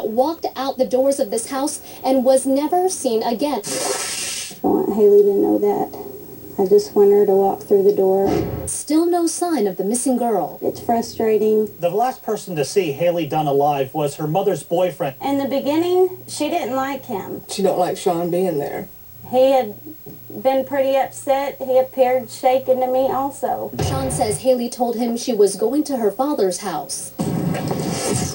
walked out the doors of this house and was never seen again. I want Hailey to know that. I just want her to walk through the door. Still no sign of the missing girl. It's frustrating. The last person to see Hailey Dunn alive was her mother's boyfriend. In the beginning, she didn't like him. She don't like Sean being there. He had been pretty upset. He appeared shaken to me also. Sean says Hailey told him she was going to her father's house.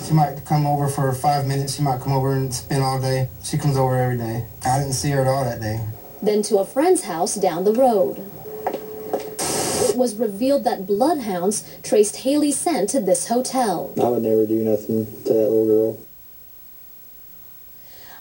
She might come over for 5 minutes. She might come over and spend all day. She comes over every day. I didn't see her at all that day. Then to a friend's house down the road. It was revealed that bloodhounds traced Hailey's scent to this hotel. I would never do nothing to that little girl.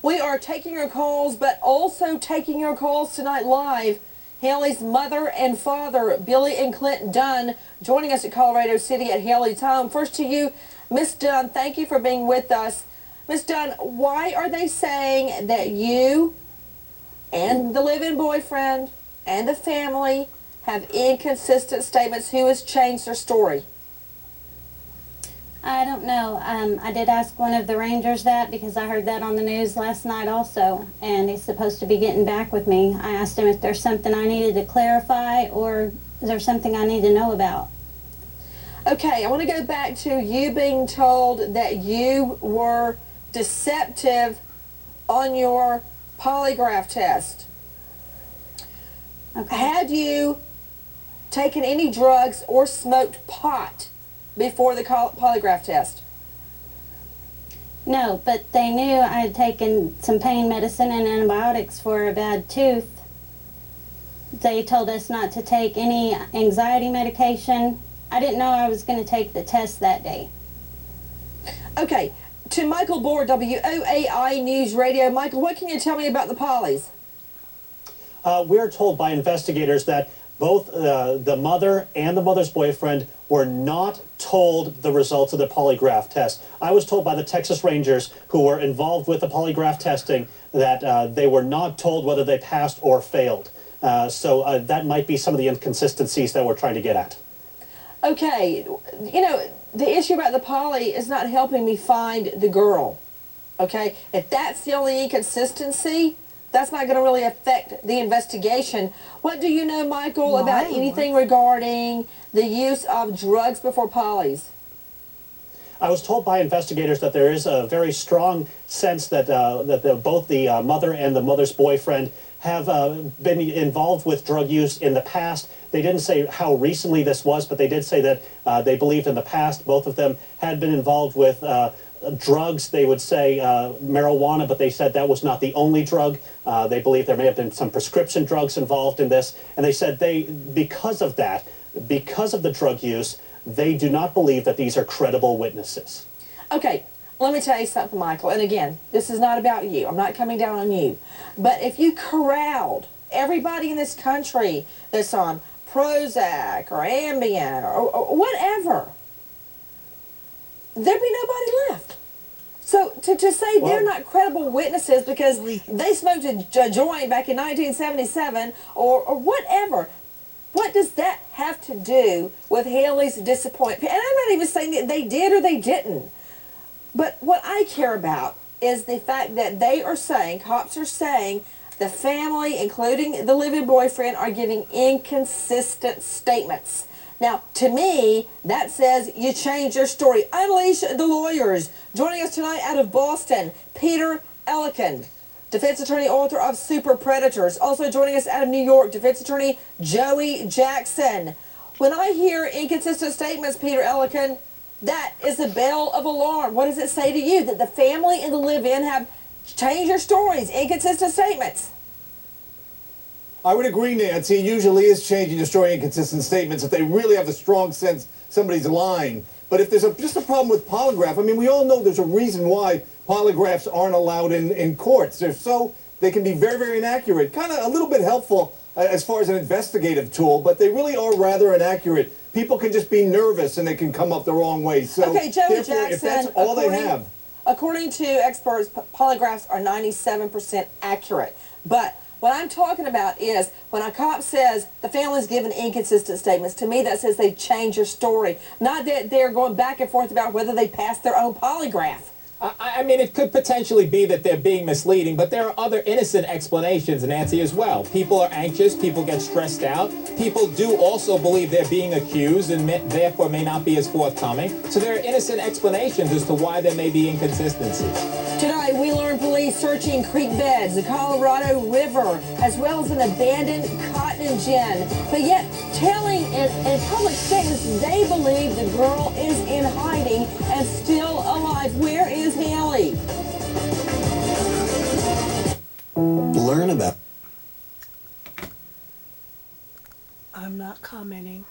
We are taking your calls, but also taking your calls tonight live. Hailey's mother and father, Billy and Clint Dunn, joining us at Colorado City at Hailey's home. First to you, Miss Dunn, thank you for being with us. Miss Dunn, why are they saying that you and the live-in boyfriend and the family have inconsistent statements? Who has changed their story? I don't know. I did ask one of the Rangers that because I heard that on the news last night also, and he's supposed to be getting back with me. I asked him if there's something I needed to clarify or is there something I need to know about. Okay, I want to go back to you being told that you were deceptive on your polygraph test. Okay. Had you taken any drugs or smoked pot before the polygraph test? No, but they knew I had taken some pain medicine and antibiotics for a bad tooth. They told us not to take any anxiety medication. I didn't know I was going to take the test that day. Okay, to Michael Bohr, WOAI News Radio. Michael, what can you tell me about the polys? We're told by investigators that both the mother and the mother's boyfriend were not told the results of the polygraph test. I was told by the Texas Rangers who were involved with the polygraph testing that they were not told whether they passed or failed. So that might be some of the inconsistencies that we're trying to get at. Okay, you know, the issue about the poly is not helping me find the girl. Okay, if that's the only inconsistency, that's not going to really affect the investigation. What do you know, Michael, about anything regarding the use of drugs before polys? I was told by investigators that there is a very strong sense that both the mother and the mother's boyfriend have been involved with drug use in the past. They didn't say how recently this was, but they did say that they believed in the past both of them had been involved with drugs. They would say marijuana, but they said that was not the only drug. They believe there may have been some prescription drugs involved in this, and they said because of that, because of the drug use, they do not believe that these are credible witnesses. Okay, let me tell you something, Michael, and again, this is not about you. I'm not coming down on you. But if you corralled everybody in this country that's on Prozac or Ambien or whatever, there'd be nobody left. So to say they're not credible witnesses because they smoked a joint back in 1977 or whatever, what does that have to do with Hailey's disappointment? And I'm not even saying that they did or they didn't. But what I care about is the fact that they are saying, cops are saying, the family, including the live-in boyfriend, are giving inconsistent statements. Now, to me, that says you change your story. Unleash the lawyers. Joining us tonight out of Boston, Peter Ellikin, defense attorney, author of Super Predators. Also joining us out of New York, defense attorney Joey Jackson. When I hear inconsistent statements, Peter Ellikin, that is a bell of alarm. What does it say to you? That the family and the live-in have changed their stories, inconsistent statements? I would agree, Nancy. It usually is changing the story, inconsistent statements, if they really have a strong sense somebody's lying. But if there's just a problem with polygraph, I mean, we all know there's a reason why polygraphs aren't allowed in courts. They can be very, very inaccurate. Kind of a little bit helpful as far as an investigative tool, but they really are rather inaccurate. People can just be nervous and they can come up the wrong way. So, okay, Joey therefore, Jackson, if that's all they have. According to experts, polygraphs are 97% accurate. But what I'm talking about is when a cop says the family's given inconsistent statements, to me that says they've changed your story. Not that they're going back and forth about whether they passed their own polygraph. I mean, it could potentially be that they're being misleading, but there are other innocent explanations, Nancy, as well. People are anxious, people get stressed out. People do also believe they're being accused and therefore may not be as forthcoming. So there are innocent explanations as to why there may be inconsistencies. Tonight, we learned police searching creek beds, the Colorado River, as well as an abandoned cotton gin. But yet, telling in public statements they believe the girl is in hiding and still alive. Where is Hailey? Learn about. I'm not commenting.